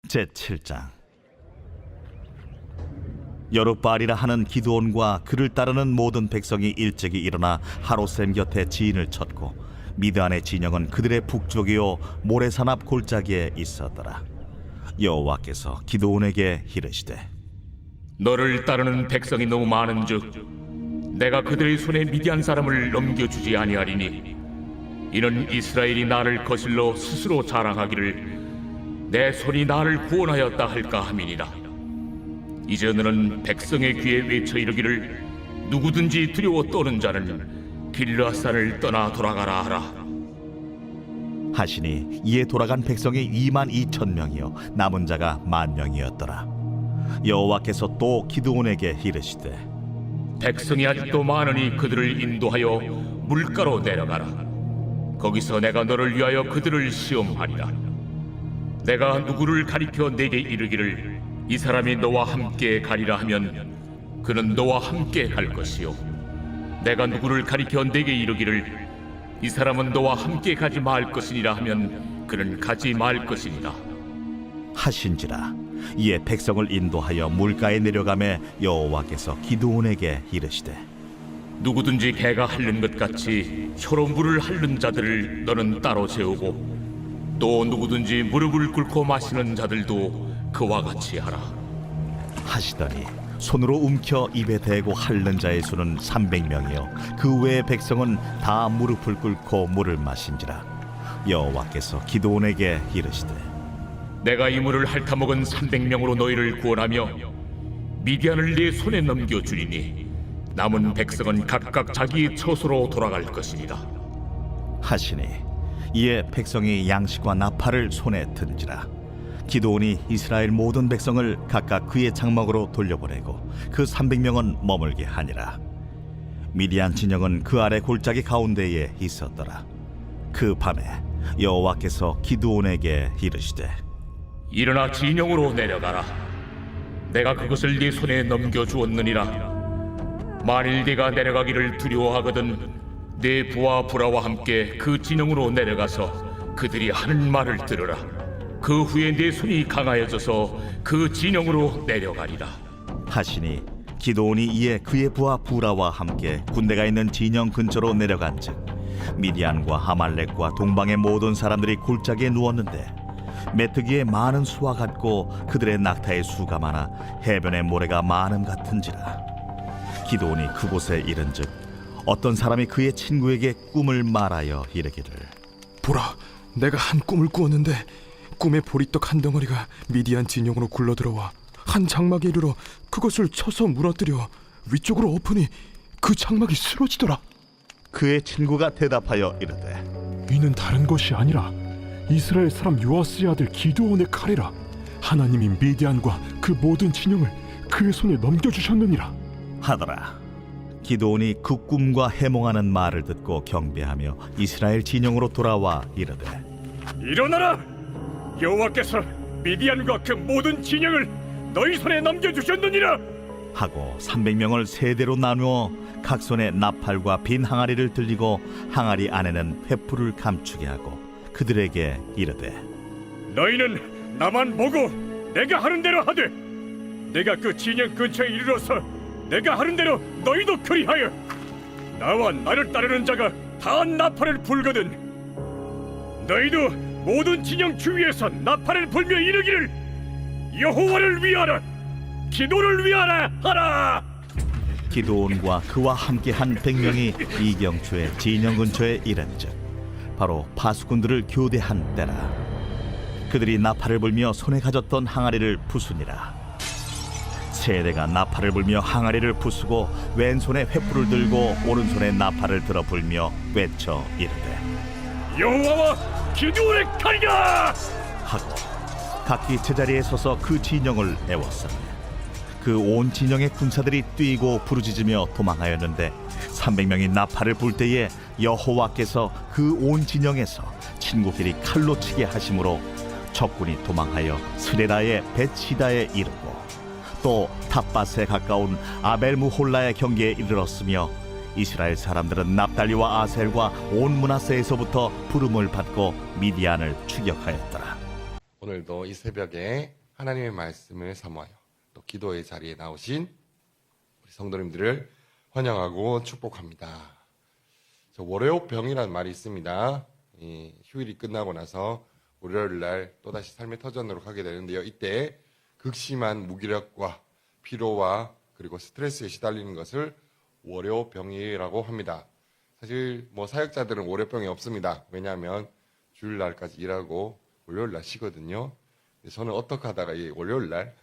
제7장. 여룻바알이라 하는 기드온과 그를 따르는 모든 백성이 일찍이 일어나 하롯셈 곁에 지인을 쳤고 미드안의 진영은 그들의 북쪽이요 모래산 앞 골짜기에 있었더라. 여호와께서 기드온에게 이르시되 너를 따르는 백성이 너무 많은즉 내가 그들의 손에 미디안 사람을 넘겨주지 아니하리니 이는 이스라엘이 나를 거슬러 스스로 자랑하기를 내 손이 나를 구원하였다 할까 함이니라. 이제 너는 백성의 귀에 외쳐 이르기를 누구든지 두려워 떠는 자는 길르앗산을 떠나 돌아가라 하라. 하시니 이에 돌아간 백성이 22,000명이요 남은 자가 10,000명이었더라. 여호와께서 또 기드온에게 이르시되 백성이 아직도 많으니 그들을 인도하여 물가로 내려가라. 거기서 내가 너를 위하여 그들을 시험하리라. 내가 누구를 가리켜 내게 이르기를 이 사람이 너와 함께 가리라 하면 그는 너와 함께 갈 것이요 내가 누구를 가리켜 내게 이르기를 이 사람은 너와 함께 가지 말 것이니라 하면 그는 가지 말 것이니라 하신지라. 이에 백성을 인도하여 물가에 내려가매 여호와께서 기드온에게 이르시되 누구든지 개가 핥는 것 같이 혀로 물을 핥는 자들을 너는 따로 세우고 또 누구든지 무릎을 꿇고 마시는 자들도 그와 같이 하라. 하시더니 손으로 움켜 입에 대고 핥는 자의 수는 300명이요 그 외의 백성은 다 무릎을 꿇고 물을 마신지라. 여호와께서 기드온에게 이르시되 내가 이 물을 핥아먹은 300명으로 너희를 구원하며 미디안을 네 손에 넘겨주리니 남은 백성은 각각 자기의 처소로 돌아갈 것이니라. 하시니 이에 백성이 양식과 나팔을 손에 든지라. 기드온이 이스라엘 모든 백성을 각각 그의 장막으로 돌려보내고 그 300명은 머물게 하니라. 미디안 진영은 그 아래 골짜기 가운데에 있었더라. 그 밤에 여호와께서 기드온에게 이르시되 일어나 진영으로 내려가라. 내가 그것을 네 손에 넘겨주었느니라. 만일 네가 내려가기를 두려워하거든 네 부하 부라와 함께 그 진영으로 내려가서 그들이 하는 말을 들으라. 그 후에 네 손이 강하여져서 그 진영으로 내려가리라. 하시니 기드온이 이에 그의 부하 부라와 함께 군대가 있는 진영 근처로 내려간즉 미디안과 아말렉과 동방의 모든 사람들이 골짜기에 누웠는데 메뚜기에 많은 수와 같고 그들의 낙타의 수가 많아 해변의 모래가 많음 같은지라. 기드온이 그곳에 이른즉 어떤 사람이 그의 친구에게 꿈을 말하여 이르기를 보라, 내가 한 꿈을 꾸었는데 꿈의 보리떡 한 덩어리가 미디안 진영으로 굴러들어와 한 장막에 이르러 그것을 쳐서 무너뜨려 위쪽으로 엎으니 그 장막이 쓰러지더라. 그의 친구가 대답하여 이르되 이는 다른 것이 아니라 이스라엘 사람 요아스의 아들 기드온의 칼이라. 하나님이 미디안과 그 모든 진영을 그의 손에 넘겨주셨느니라 하더라. 기드온이 그 꿈과 해몽하는 말을 듣고 경배하며 이스라엘 진영으로 돌아와 이르되 일어나라! 여호와께서 미디안과 그 모든 진영을 너희 손에 넘겨주셨느니라. 하고 300명을 세 대로 나누어 각 손에 나팔과 빈 항아리를 들리고 항아리 안에는 횃불을 감추게 하고 그들에게 이르되 너희는 나만 보고 내가 하는 대로 하되 내가 그 진영 근처에 이르러서 내가 하는 대로 너희도 그리하여 나와 나를 따르는 자가 다 나팔을 불거든 너희도 모든 진영 주위에서 나팔을 불며 이르기를 여호와를 위하라 기도를 위하라 하라. 기드온과 그와 함께한 100명이 이경초의 진영 근처에 이른즉 바로 파수꾼들을 교대한 때라. 그들이 나팔을 불며 손에 가졌던 항아리를 부수니라. 세대가 나팔을 불며 항아리를 부수고 왼손에 횃불을 들고 오른손에 나팔을 들어 불며 외쳐 이르되 여호와와 기도의 칼이다 하고 각기 제자리에 서서 그 진영을 애웠으며 그 온 진영의 군사들이 뛰고 부르짖으며 도망하였는데 300명이 나팔을 불 때에 여호와께서 그 온 진영에서 친구끼리 칼로 치게 하심으로 적군이 도망하여 스레라의 벳시다에 이르고 또 탑밭에 가까운 아벨무홀라의 경계에 이르렀으며 이스라엘 사람들은 납달리와 아셀과 온 므낫세에서부터 부름을 받고 미디안을 추격하였더라. 오늘도 이 새벽에 하나님의 말씀을 사모하여 또 기도의 자리에 나오신 우리 성도님들을 환영하고 축복합니다. 저 월요병이라는 말이 있습니다. 이 휴일이 끝나고 나서 월요일 날 또다시 삶의 터전으로 가게 되는데요. 이때 극심한 무기력과 피로와 그리고 스트레스에 시달리는 것을 월요병이라고 합니다. 사실 뭐 사역자들은 월요병이 없습니다. 왜냐하면 주일날까지 일하고 월요일날 쉬거든요. 저는 어떻게 하다가 이 월요일날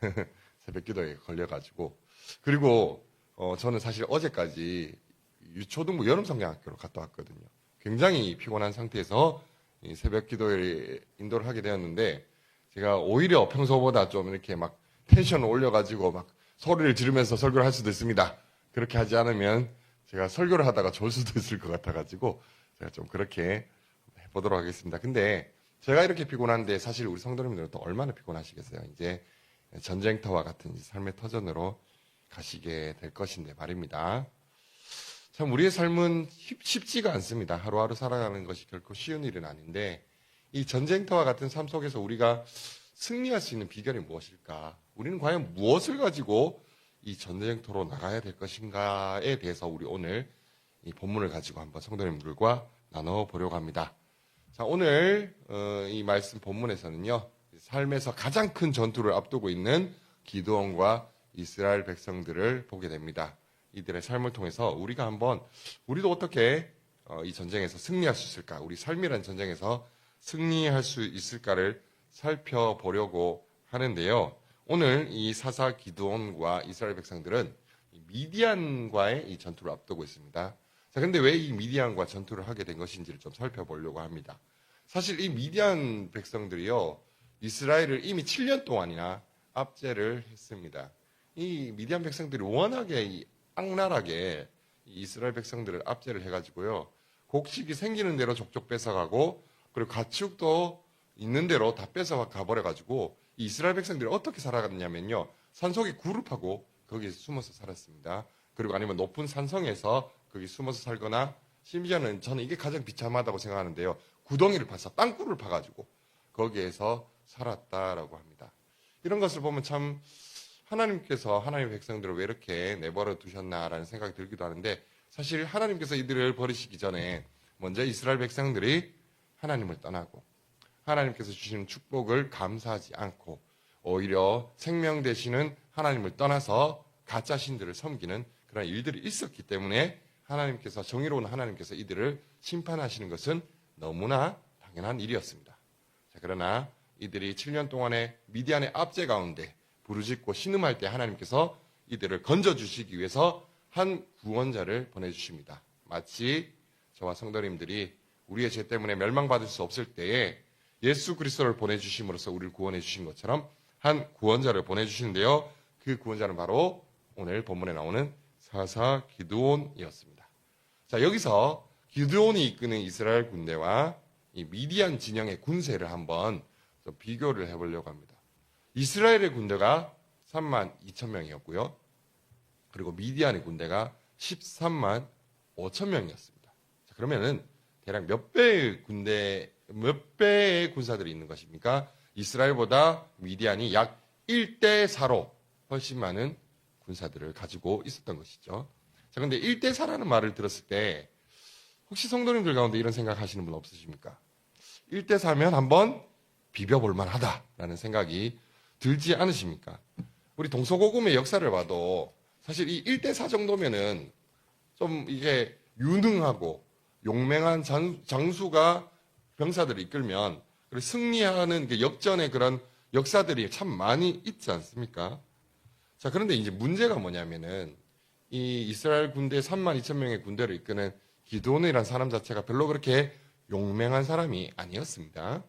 새벽기도에 걸려가지고 그리고 저는 사실 어제까지 유초등부 여름성경학교로 갔다 왔거든요. 굉장히 피곤한 상태에서 이 새벽기도에 인도를 하게 되었는데 제가 오히려 평소보다 좀 이렇게 막 텐션을 올려가지고 막 소리를 지르면서 설교를 할 수도 있습니다. 그렇게 하지 않으면 제가 설교를 하다가 졸 수도 있을 것 같아가지고 제가 좀 그렇게 해보도록 하겠습니다. 근데 제가 이렇게 피곤한데 사실 우리 성도님들은 또 얼마나 피곤하시겠어요. 이제 전쟁터와 같은 삶의 터전으로 가시게 될 것인데 말입니다. 참 우리의 삶은 쉽지가 않습니다. 하루하루 살아가는 것이 결코 쉬운 일은 아닌데 이 전쟁터와 같은 삶 속에서 우리가 승리할 수 있는 비결이 무엇일까? 우리는 과연 무엇을 가지고 이 전쟁터로 나가야 될 것인가에 대해서 우리 오늘 이 본문을 가지고 한번 성도님들과 나눠보려고 합니다. 자, 오늘 이 말씀 본문에서는요. 삶에서 가장 큰 전투를 앞두고 있는 기드온과 이스라엘 백성들을 보게 됩니다. 이들의 삶을 통해서 우리가 한번 우리도 어떻게 이 전쟁에서 승리할 수 있을까? 우리 삶이라는 전쟁에서 승리할 수 있을까를 살펴보려고 하는데요. 오늘 이 사사 기드온과 이스라엘 백성들은 미디안과의 이 전투를 앞두고 있습니다. 자, 근데 왜 이 미디안과 전투를 하게 된 것인지를 좀 살펴보려고 합니다. 사실 이 미디안 백성들이요, 이스라엘을 이미 7년 동안이나 압제를 했습니다. 이 미디안 백성들이 워낙에 이 악랄하게 이스라엘 백성들을 압제를 해가지고요, 곡식이 생기는 대로 족족 뺏어가고, 그리고 가축도 있는 대로 다 뺏어가 버려가지고, 이 이스라엘 백성들이 어떻게 살아갔냐면요, 산속에 굴을 파고 거기에 숨어서 살았습니다. 그리고 아니면 높은 산성에서 거기 숨어서 살거나, 심지어는 저는 이게 가장 비참하다고 생각하는데요, 구덩이를 파서 땅굴을 파가지고 거기에서 살았다라고 합니다. 이런 것을 보면 참 하나님께서 하나님의 백성들을 왜 이렇게 내버려 두셨나라는 생각이 들기도 하는데, 사실 하나님께서 이들을 버리시기 전에 먼저 이스라엘 백성들이 하나님을 떠나고 하나님께서 주시는 축복을 감사하지 않고 오히려 생명 되시는 하나님을 떠나서 가짜 신들을 섬기는 그런 일들이 있었기 때문에 하나님께서, 정의로운 하나님께서 이들을 심판하시는 것은 너무나 당연한 일이었습니다. 자, 그러나 이들이 7년 동안의 미디안의 압제 가운데 부르짖고 신음할 때 하나님께서 이들을 건져주시기 위해서 한 구원자를 보내주십니다. 마치 저와 성도님들이 우리의 죄 때문에 멸망받을 수 없을 때에 예수 그리스도를 보내주심으로써 우리를 구원해 주신 것처럼 한 구원자를 보내주시는데요. 그 구원자는 바로 오늘 본문에 나오는 사사 기드온이었습니다. 자, 여기서 기드온이 이끄는 이스라엘 군대와 이 미디안 진영의 군세를 한번 좀 비교를 해보려고 합니다. 이스라엘의 군대가 3만 2천 명이었고요. 그리고 미디안의 군대가 13만 5천 명이었습니다. 자, 그러면은 대략 몇 배의 군사들이 있는 것입니까? 이스라엘보다 미디안이 약 1대 4로 훨씬 많은 군사들을 가지고 있었던 것이죠. 자, 근데 1대 4라는 말을 들었을 때 혹시 성도님들 가운데 이런 생각하시는 분 없으십니까? 1대 4면 한번 비벼볼 만하다라는 생각이 들지 않으십니까? 우리 동서고금의 역사를 봐도 사실 이 1대 4 정도면은 좀 이게 유능하고 용맹한 장수가 병사들을 이끌면 승리하는 역전의 그런 역사들이 참 많이 있지 않습니까? 자, 그런데 이제 문제가 뭐냐면은 이 이스라엘 군대 3만 2천 명의 군대를 이끄는 기드온이라는 사람 자체가 별로 그렇게 용맹한 사람이 아니었습니다.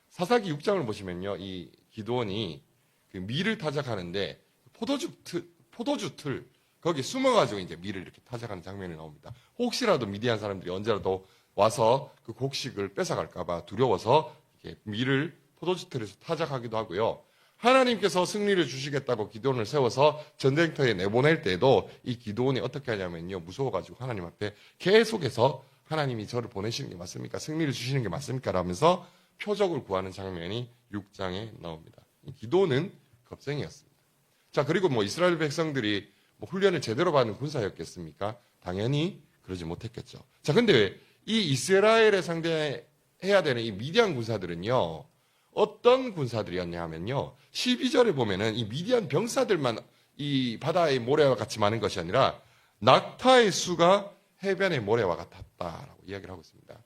사사기 6장을 보시면요, 이 기드온이 그 밀을 타작하는데 포도주 틀 거기 숨어가지고 이제 밀을 이렇게 타작하는 장면이 나옵니다. 혹시라도 미디안 사람들이 언제라도 와서 그 곡식을 뺏어갈까봐 두려워서 이렇게 밀을 포도주 틀에서 타작하기도 하고요. 하나님께서 승리를 주시겠다고 기드온을 세워서 전쟁터에 내보낼 때도 이 기드온이 어떻게 하냐면요, 무서워가지고 하나님 앞에 계속해서 하나님이 저를 보내시는 게 맞습니까? 승리를 주시는 게 맞습니까? 라면서 표적을 구하는 장면이 6장에 나옵니다. 기도는 겁쟁이였습니다. 자, 그리고 뭐 이스라엘 백성들이 뭐 훈련을 제대로 받는 군사였겠습니까? 당연히 그러지 못했겠죠. 자, 근데 왜 이 이스라엘에 상대해야 되는 이 미디안 군사들은요, 어떤 군사들이었냐 하면요, 12절에 보면은 이 미디안 병사들만 이 바다의 모래와 같이 많은 것이 아니라 낙타의 수가 해변의 모래와 같았다라고 이야기를 하고 있습니다.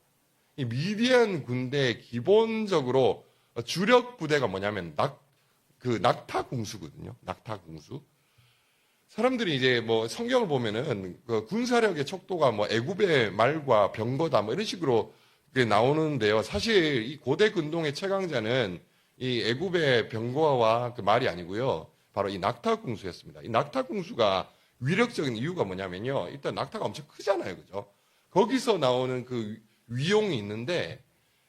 이 미디안 군대의 기본적으로 주력 부대가 뭐냐면 낙타 공수거든요. 낙타 공수. 사람들이 이제 뭐 성경을 보면은 그 군사력의 척도가 뭐 애굽의 말과 병거다 뭐 이런 식으로 나오는데요. 사실 이 고대 근동의 최강자는 이 애굽의 병거와 그 말이 아니고요. 바로 이 낙타 공수였습니다. 이 낙타 공수가 위력적인 이유가 뭐냐면요. 일단 낙타가 엄청 크잖아요. 그죠? 거기서 나오는 그 위용이 있는데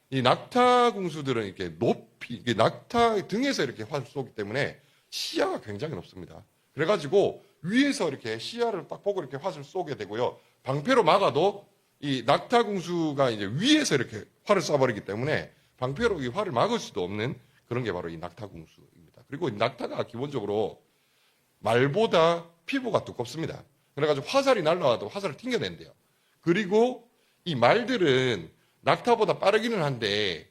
이 낙타 공수들은 이렇게 높이, 낙타 등에서 이렇게 활을 쏘기 때문에 시야가 굉장히 높습니다. 그래가지고 위에서 이렇게 시야를 딱 보고 이렇게 활을 쏘게 되고요. 방패로 막아도 이 낙타 공수가 이제 위에서 이렇게 활을 쏴버리기 때문에 방패로 이 활을 막을 수도 없는 그런 게 바로 이 낙타 공수입니다. 그리고 이 낙타가 기본적으로 말보다 피부가 두껍습니다. 그래가지고 화살이 날라와도 화살을 튕겨낸대요. 그리고 이 말들은 낙타보다 빠르기는 한데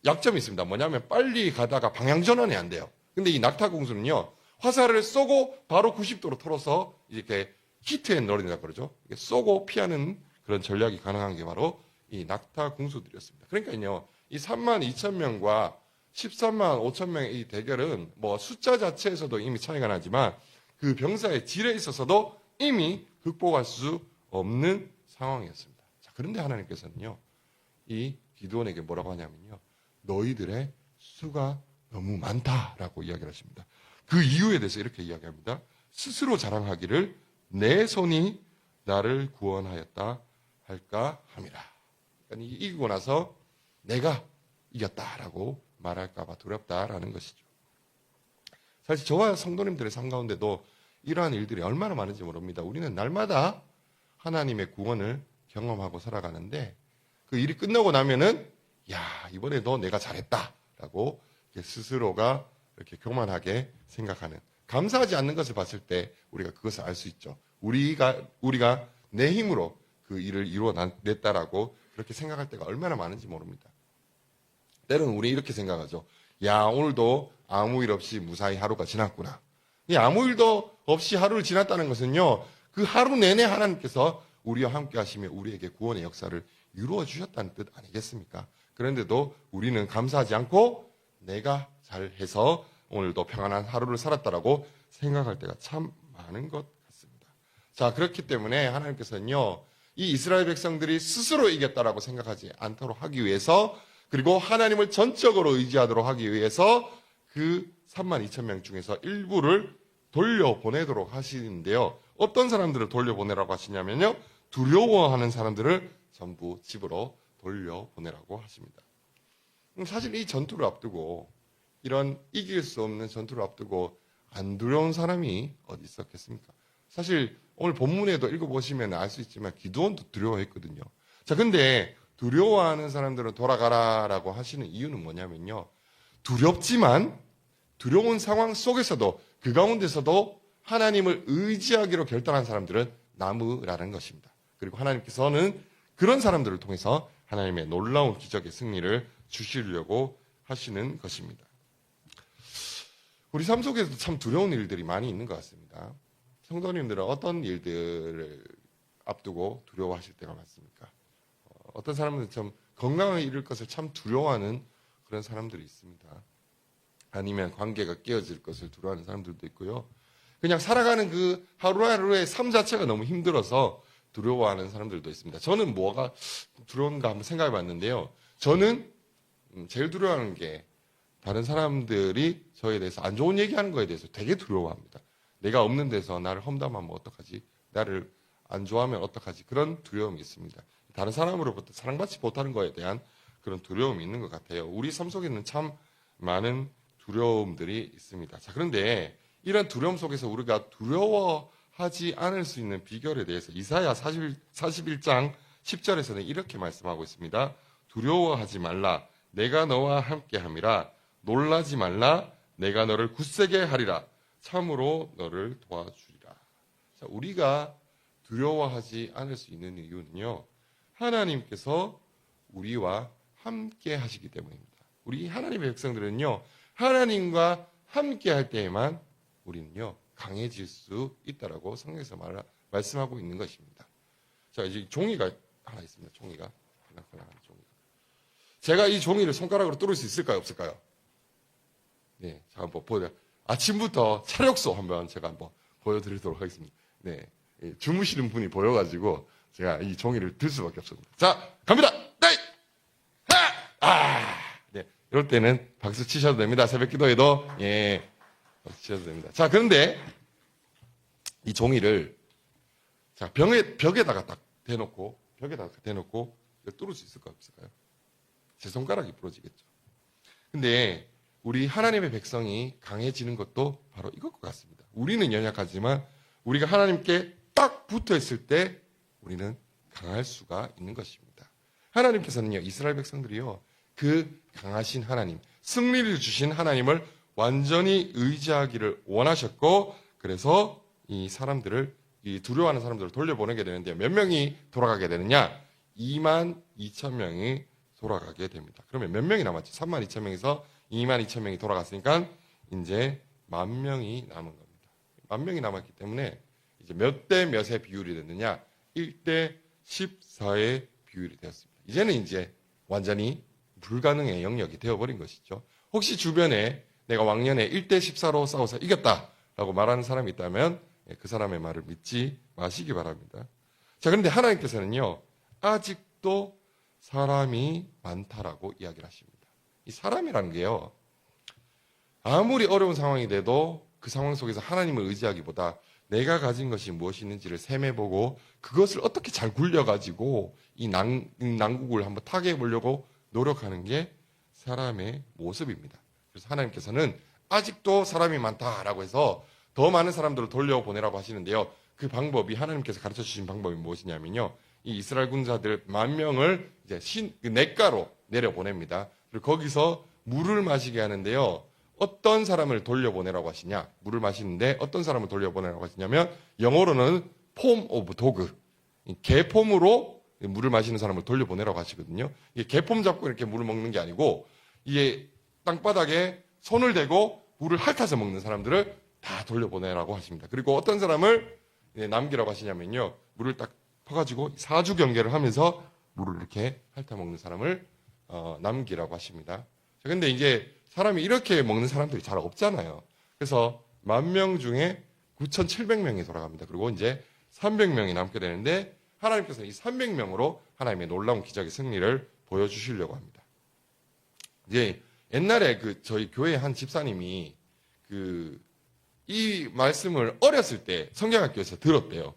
약점이 있습니다. 뭐냐면 빨리 가다가 방향 전환이 안 돼요. 근데 이 낙타 공수는요, 화살을 쏘고 바로 90도로 털어서 이렇게 히트앤런이라고 그러죠. 쏘고 피하는 그런 전략이 가능한 게 바로 이 낙타 공수들이었습니다. 그러니까요, 이 32,000명과 13만 5천명의 이 대결은 뭐 숫자 자체에서도 이미 차이가 나지만 그 병사의 질에 있어서도 이미 극복할 수 없는 상황이었습니다. 자, 그런데 하나님께서는요, 이 기드온에게 뭐라고 하냐면요, 너희들의 수가 너무 많다라고 이야기를 하십니다. 그 이유에 대해서 이렇게 이야기합니다. 스스로 자랑하기를 내 손이 나를 구원하였다 할까 함이라. 그러니까 이기고 나서 내가 이겼다라고 말할까봐 두렵다라는 것이죠. 사실 저와 성도님들의 삶 가운데도 이러한 일들이 얼마나 많은지 모릅니다. 우리는 날마다 하나님의 구원을 경험하고 살아가는데 그 일이 끝나고 나면은 야, 이번에도 내가 잘했다라고 스스로가 이렇게 교만하게 생각하는, 감사하지 않는 것을 봤을 때 우리가 그것을 알 수 있죠. 우리가 내 힘으로 그 일을 이루어냈다라고 그렇게 생각할 때가 얼마나 많은지 모릅니다. 때로는 우리 이렇게 생각하죠. 야, 오늘도 아무 일 없이 무사히 하루가 지났구나. 이 아무 일도 없이 하루를 지났다는 것은요, 그 하루 내내 하나님께서 우리와 함께 하시며 우리에게 구원의 역사를 이루어 주셨다는 뜻 아니겠습니까? 그런데도 우리는 감사하지 않고 내가 잘해서 오늘도 평안한 하루를 살았다라고 생각할 때가 참 많은 것 같습니다. 자, 그렇기 때문에 하나님께서는요, 이 이스라엘 백성들이 스스로 이겼다라고 생각하지 않도록 하기 위해서, 그리고 하나님을 전적으로 의지하도록 하기 위해서 그 32,000명 중에서 일부를 돌려보내도록 하시는데요. 어떤 사람들을 돌려보내라고 하시냐면요, 두려워하는 사람들을 전부 집으로 돌려보내라고 하십니다. 사실 이 전투를 앞두고, 이런 이길 수 없는 전투를 앞두고 안 두려운 사람이 어디 있었겠습니까? 사실 오늘 본문에도 읽어보시면 알 수 있지만 기드온도 두려워했거든요. 자, 근데 두려워하는 사람들은 돌아가라라고 하시는 이유는 뭐냐면요, 두렵지만 두려운 상황 속에서도 그 가운데서도 하나님을 의지하기로 결단한 사람들은 남으라는 것입니다. 그리고 하나님께서는 그런 사람들을 통해서 하나님의 놀라운 기적의 승리를 주시려고 하시는 것입니다. 우리 삶 속에서 참 두려운 일들이 많이 있는 것 같습니다. 성도님들은 어떤 일들을 앞두고 두려워하실 때가 많습니까? 어떤 사람들은 참 건강을 잃을 것을 참 두려워하는 그런 사람들이 있습니다. 아니면 관계가 깨어질 것을 두려워하는 사람들도 있고요. 그냥 살아가는 그 하루하루의 삶 자체가 너무 힘들어서 두려워하는 사람들도 있습니다. 저는 뭐가 두려운가 한번 생각해 봤는데요. 저는 제일 두려워하는 게 다른 사람들이 저에 대해서 안 좋은 얘기하는 거에 대해서 되게 두려워합니다. 내가 없는 데서 나를 험담하면 어떡하지? 나를 안 좋아하면 어떡하지? 그런 두려움이 있습니다. 다른 사람으로부터 사랑받지 못하는 거에 대한 그런 두려움이 있는 것 같아요. 우리 삶 속에는 참 많은 두려움들이 있습니다. 자, 그런데 이런 두려움 속에서 우리가 두려워하지 않을 수 있는 비결에 대해서 이사야 41장 10절에서는 이렇게 말씀하고 있습니다. 두려워하지 말라. 내가 너와 함께함이라. 놀라지 말라. 내가 너를 굳세게 하리라. 참으로 너를 도와주리라. 자, 우리가 두려워하지 않을 수 있는 이유는요, 하나님께서 우리와 함께 하시기 때문입니다. 우리 하나님의 백성들은요, 하나님과 함께 할 때에만 우리는요, 강해질 수 있다라고 성경에서 말씀하고 있는 것입니다. 자, 이제 종이가 하나 있습니다. 종이가. 하나 종이가. 제가 이 종이를 손가락으로 뚫을 수 있을까요? 없을까요? 네. 자, 한번 아침부터 차력소 한번 제가 한번 보여드리도록 하겠습니다. 네. 주무시는 분이 보여가지고 제가 이 종이를 들 수밖에 없습니다. 자, 갑니다! 네! 네. 이럴 때는 박수 치셔도 됩니다. 새벽 기도에도. 예. 박수 치셔도 됩니다. 자, 그런데 이 종이를 자, 벽에다가 딱 대놓고 이걸 뚫을 수 있을까요? 없을까요? 제 손가락이 부러지겠죠. 근데 우리 하나님의 백성이 강해지는 것도 바로 이것과 같습니다. 우리는 연약하지만 우리가 하나님께 딱 붙어 있을 때 우리는 강할 수가 있는 것입니다. 하나님께서는요, 이스라엘 백성들이요, 그 강하신 하나님, 승리를 주신 하나님을 완전히 의지하기를 원하셨고, 그래서 이 사람들을, 이 두려워하는 사람들을 돌려보내게 되는데 몇 명이 돌아가게 되느냐? 22,000명이 돌아가게 됩니다. 그러면 몇 명이 남았죠? 32,000명에서 22,000명이 돌아갔으니까 이제 10,000명이 남은 겁니다. 10,000명이 남았기 때문에 이제 몇 대 몇의 비율이 됐느냐? 1대 14의 비율이 되었습니다. 이제는 이제 완전히 불가능의 영역이 되어버린 것이죠. 혹시 주변에 내가 왕년에 1대 14로 싸워서 이겼다라고 말하는 사람이 있다면 그 사람의 말을 믿지 마시기 바랍니다. 자, 그런데 하나님께서는요, 아직도 사람이 많다라고 이야기를 하십니다. 이 사람이라는 게요, 아무리 어려운 상황이 돼도 그 상황 속에서 하나님을 의지하기보다 내가 가진 것이 무엇이 있는지를 셈해보고 그것을 어떻게 잘 굴려가지고 이 난국을 한번 타개해 보려고 노력하는 게 사람의 모습입니다. 그래서 하나님께서는 아직도 사람이 많다라고 해서 더 많은 사람들을 돌려보내라고 하시는데요. 그 방법이, 하나님께서 가르쳐 주신 방법이 무엇이냐면요, 이 이스라엘 군사들 10,000명을 이제 냇가로 내려보냅니다. 그리고 거기서 물을 마시게 하는데요, 어떤 사람을 돌려보내라고 하시냐? 물을 마시는데 어떤 사람을 돌려보내라고 하시냐면 영어로는 폼 오브 도그, 개폼으로 물을 마시는 사람을 돌려보내라고 하시거든요. 이게 개폼 잡고 이렇게 물을 먹는 게 아니고 이게 땅바닥에 손을 대고 물을 핥아서 먹는 사람들을 다 돌려보내라고 하십니다. 그리고 어떤 사람을 남기라고 하시냐면요, 물을 딱 퍼가지고 사주 경계를 하면서 물을 이렇게 핥아 먹는 사람을 남기라고 하십니다. 그런데 이제 사람이 이렇게 먹는 사람들이 잘 없잖아요. 그래서 10,000명 중에 9,700명이 돌아갑니다. 그리고 이제 300명이 남게 되는데 하나님께서 이 300명으로 하나님의 놀라운 기적의 승리를 보여주시려고 합니다. 이제 옛날에 저희 교회 한 집사님이 이 말씀을 어렸을 때 성경학교에서 들었대요.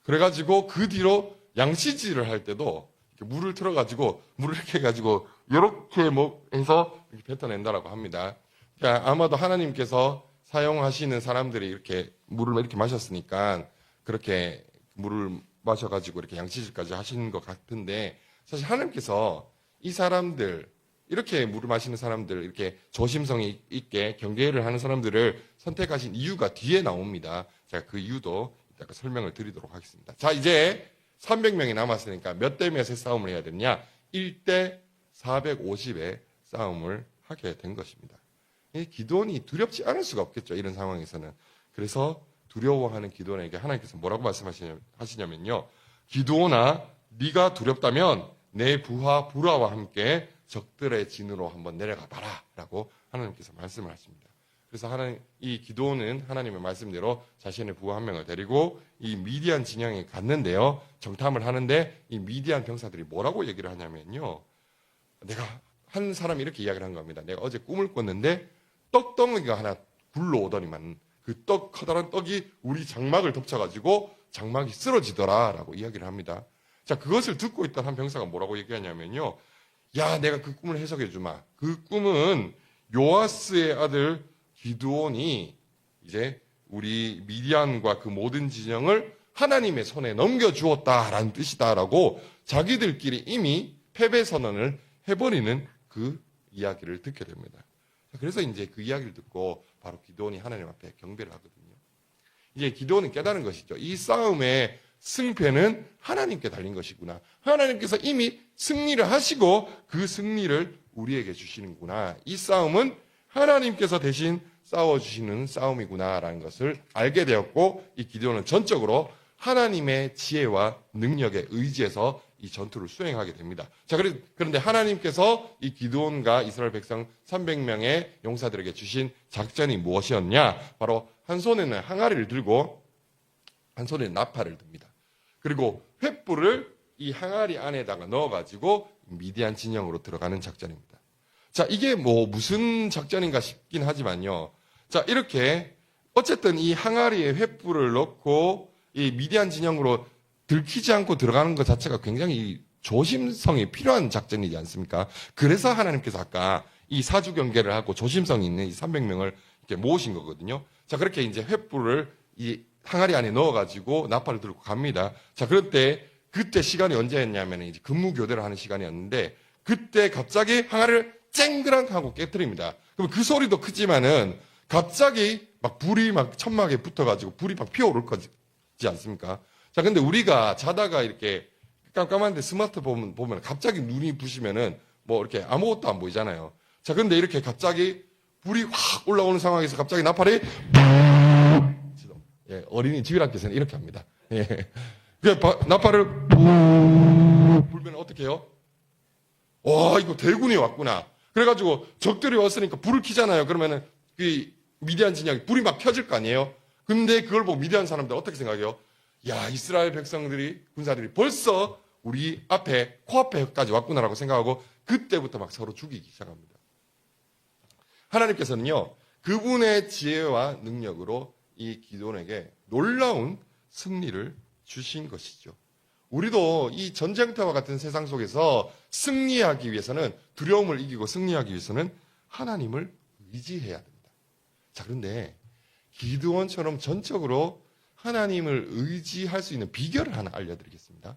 그래가지고 그 뒤로 양치질을 할 때도 이렇게 물을 틀어가지고 물을 이렇게 해가지고 이렇게 해서 이렇게 뱉어낸다라고 합니다. 그러니까 아마도 하나님께서 사용하시는 사람들이 이렇게 물을 이렇게 마셨으니까 그렇게 물을 마셔가지고 이렇게 양치질까지 하시는 것 같은데, 사실 하나님께서 이 사람들, 이렇게 물을 마시는 사람들, 이렇게 조심성이 있게 경계를 하는 사람들을 선택하신 이유가 뒤에 나옵니다. 제가 그 이유도 이따가 설명을 드리도록 하겠습니다. 자, 이제 300명이 남았으니까 몇 대 몇의 싸움을 해야 되느냐? 1대 450의 싸움을 하게 된 것입니다. 기드온이 두렵지 않을 수가 없겠죠, 이런 상황에서는. 그래서 두려워하는 기드온에게 하나님께서 뭐라고 말씀하시냐면요, 기드온아, 네가 두렵다면 내 부하 부라와 함께 적들의 진으로 한번 내려가 봐라 라고 하나님께서 말씀을 하십니다. 그래서 이 기드온은 하나님의 말씀대로 자신의 부하 1명을 데리고 이 미디안 진영에 갔는데요, 정탐을 하는데 이 미디안 병사들이 뭐라고 얘기를 하냐면요, 한 사람이 이렇게 이야기를 한 겁니다. 내가 어제 꿈을 꿨는데 떡덩이가 하나 굴러오더니만 그 커다란 떡이 우리 장막을 덮쳐가지고 장막이 쓰러지더라 라고 이야기를 합니다. 자, 그것을 듣고 있던 한 병사가 뭐라고 얘기하냐면요, 야, 내가 그 꿈을 해석해 주마. 그 꿈은 요아스의 아들 기드온이 이제 우리 미디안과 그 모든 진영을 하나님의 손에 넘겨주었다라는 뜻이다라고 자기들끼리 이미 패배 선언을 해버리는 그 이야기를 듣게 됩니다. 그래서 이제 그 이야기를 듣고 바로 기드온이 하나님 앞에 경배를 하거든요. 이제 기드온은 깨달은 것이죠. 이 싸움의 승패는 하나님께 달린 것이구나. 하나님께서 이미 승리를 하시고 그 승리를 우리에게 주시는구나. 이 싸움은 하나님께서 대신 싸워주시는 싸움이구나라는 것을 알게 되었고, 이 기드온은 전적으로 하나님의 지혜와 능력에 의지해서 이 전투를 수행하게 됩니다. 자, 그런데 하나님께서 이 기드온과 이스라엘 백성 300명의 용사들에게 주신 작전이 무엇이었냐? 바로 한 손에는 항아리를 들고 한 손에는 나팔을 듭니다. 그리고 횃불을 이 항아리 안에다가 넣어가지고 미디안 진영으로 들어가는 작전입니다. 자, 이게 무슨 작전인가 싶긴 하지만요. 자, 이렇게 어쨌든 이 항아리에 횃불을 넣고 이 미디안 진영으로 들키지 않고 들어가는 것 자체가 굉장히 조심성이 필요한 작전이지 않습니까? 그래서 하나님께서 아까 이 사주 경계를 하고 조심성이 있는 이 300명을 이렇게 모으신 거거든요. 자, 그렇게 이제 횃불을 이 항아리 안에 넣어가지고 나팔을 들고 갑니다. 자, 그때 시간이 언제였냐면 이제 근무교대를 하는 시간이었는데, 그때 갑자기 항아리를 쨍그랑 하고 깨뜨립니다. 그럼 그 소리도 크지만은 갑자기 막 불이 막 천막에 붙어가지고 불이 막 피어오를 거지 않습니까? 자, 근데 우리가 자다가 이렇게 깜깜한데 스마트폰 보면 갑자기 눈이 부시면은 뭐 이렇게 아무것도 안 보이잖아요. 자, 근데 이렇게 갑자기 불이 확 올라오는 상황에서 갑자기 나팔이 예, 어린이 지휘관께서는 이렇게 합니다. 예. 나팔을 불면 어떻게 해요? 와, 이거 대군이 왔구나. 그래가지고 적들이 왔으니까 불을 켜잖아요. 그러면은 그 미디안 진영이 불이 막 켜질 거 아니에요? 근데 그걸 보고 미디안 사람들 어떻게 생각해요? 야, 이스라엘 백성들이, 군사들이 벌써 우리 앞에, 코앞에까지 왔구나라고 생각하고 그때부터 막 서로 죽이기 시작합니다. 하나님께서는요, 그분의 지혜와 능력으로 이 기드온에게 놀라운 승리를 주신 것이죠. 우리도 이 전쟁터와 같은 세상 속에서 승리하기 위해서는, 두려움을 이기고 승리하기 위해서는 하나님을 의지해야 됩니다. 자, 그런데 기드온처럼 전적으로 하나님을 의지할 수 있는 비결을 하나 알려드리겠습니다.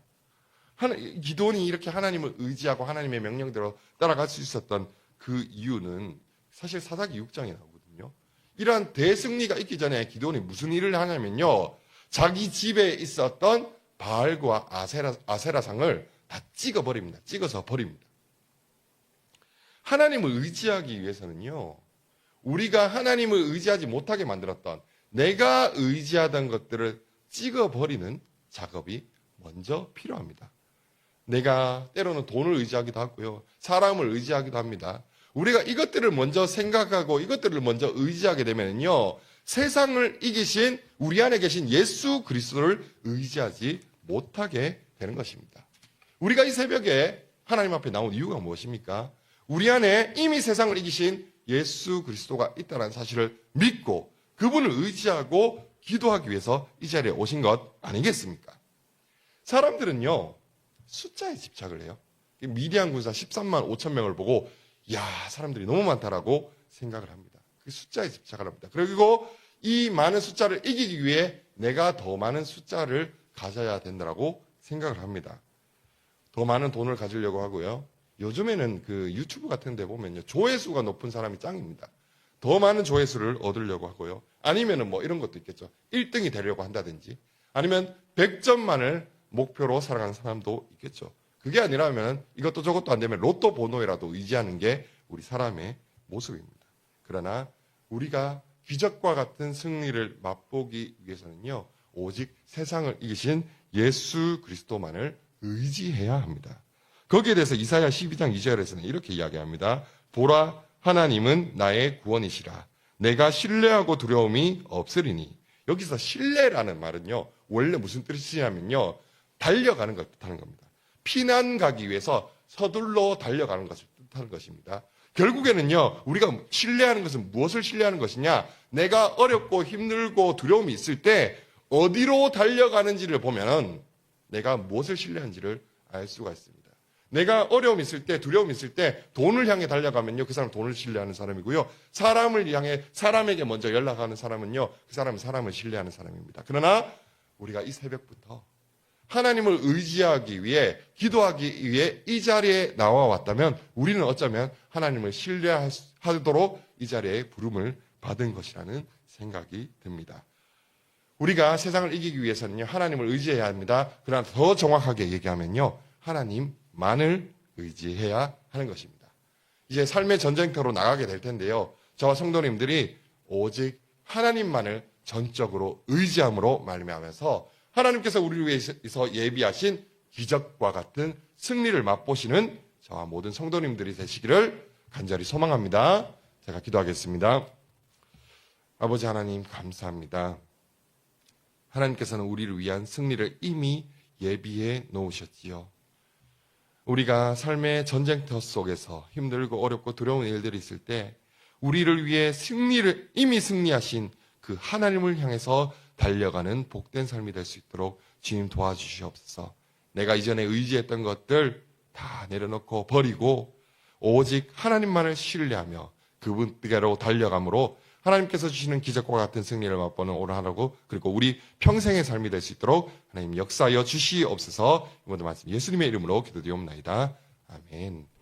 기드온이 이렇게 하나님을 의지하고 하나님의 명령대로 따라갈 수 있었던 그 이유는 사실 사사기 6장에 나오거든요. 이러한 대승리가 있기 전에 기드온이 무슨 일을 하냐면요, 자기 집에 있었던 바알과 아세라상을 다 찍어버립니다. 찍어서 버립니다. 하나님을 의지하기 위해서는요, 우리가 하나님을 의지하지 못하게 만들었던, 내가 의지하던 것들을 찍어버리는 작업이 먼저 필요합니다. 내가 때로는 돈을 의지하기도 하고요, 사람을 의지하기도 합니다. 우리가 이것들을 먼저 생각하고 이것들을 먼저 의지하게 되면요, 세상을 이기신 우리 안에 계신 예수 그리스도를 의지하지 못하게 되는 것입니다. 우리가 이 새벽에 하나님 앞에 나온 이유가 무엇입니까? 우리 안에 이미 세상을 이기신 예수 그리스도가 있다는 사실을 믿고 그분을 의지하고 기도하기 위해서 이 자리에 오신 것 아니겠습니까? 사람들은요, 숫자에 집착을 해요. 미디안 군사 13만 5천 명을 보고 야, 사람들이 너무 많다라고 생각을 합니다. 그 숫자에 집착을 합니다. 그리고 이 많은 숫자를 이기기 위해 내가 더 많은 숫자를 가져야 된다라고 생각을 합니다. 더 많은 돈을 가지려고 하고요. 요즘에는 그 유튜브 같은 데 보면요, 조회수가 높은 사람이 짱입니다. 더 많은 조회수를 얻으려고 하고요. 아니면은 뭐 이런 것도 있겠죠. 1등이 되려고 한다든지, 아니면 100점만을 목표로 살아가는 사람도 있겠죠. 그게 아니라면 이것도 저것도 안 되면 로또 번호에라도 의지하는 게 우리 사람의 모습입니다. 그러나 우리가 기적과 같은 승리를 맛보기 위해서는요, 오직 세상을 이기신 예수 그리스도만을 의지해야 합니다. 거기에 대해서 이사야 12장 2절에서는 이렇게 이야기합니다. 보라, 하나님은 나의 구원이시라. 내가 신뢰하고 두려움이 없으리니. 여기서 신뢰라는 말은요, 원래 무슨 뜻이냐면요, 달려가는 걸 뜻하는 겁니다. 피난 가기 위해서 서둘러 달려가는 것을 뜻하는 것입니다. 결국에는요, 우리가 신뢰하는 것은 무엇을 신뢰하는 것이냐? 내가 어렵고 힘들고 두려움이 있을 때 어디로 달려가는지를 보면 내가 무엇을 신뢰하는지를 알 수가 있습니다. 내가 어려움이 있을 때, 두려움이 있을 때 돈을 향해 달려가면요, 그 사람은 돈을 신뢰하는 사람이고요. 사람을 향해, 사람에게 먼저 연락하는 사람은요, 그 사람은 사람을 신뢰하는 사람입니다. 그러나 우리가 이 새벽부터 하나님을 의지하기 위해, 기도하기 위해 이 자리에 나와 왔다면 우리는 어쩌면 하나님을 신뢰하도록 이 자리에 부름을 받은 것이라는 생각이 듭니다. 우리가 세상을 이기기 위해서는요, 하나님을 의지해야 합니다. 그러나 더 정확하게 얘기하면요, 하나님만을 의지해야 하는 것입니다. 이제 삶의 전쟁터로 나가게 될 텐데요, 저와 성도님들이 오직 하나님만을 전적으로 의지함으로 말미암아서 하나님께서 우리를 위해서 예비하신 기적과 같은 승리를 맛보시는 저와 모든 성도님들이 되시기를 간절히 소망합니다. 제가 기도하겠습니다. 아버지 하나님, 감사합니다. 하나님께서는 우리를 위한 승리를 이미 예비해 놓으셨지요. 우리가 삶의 전쟁터 속에서 힘들고 어렵고 두려운 일들이 있을 때 우리를 위해 이미 승리하신 그 하나님을 향해서 달려가는 복된 삶이 될 수 있도록 주님 도와주시옵소서. 내가 이전에 의지했던 것들 다 내려놓고 버리고 오직 하나님만을 신뢰하며 그분께로 달려감으로 하나님께서 주시는 기적과 같은 승리를 맛보는 오늘 하루고, 그리고 우리 평생의 삶이 될 수 있도록 하나님 역사하여 주시옵소서. 이번도 말씀 예수님의 이름으로 기도드리옵나이다. 아멘.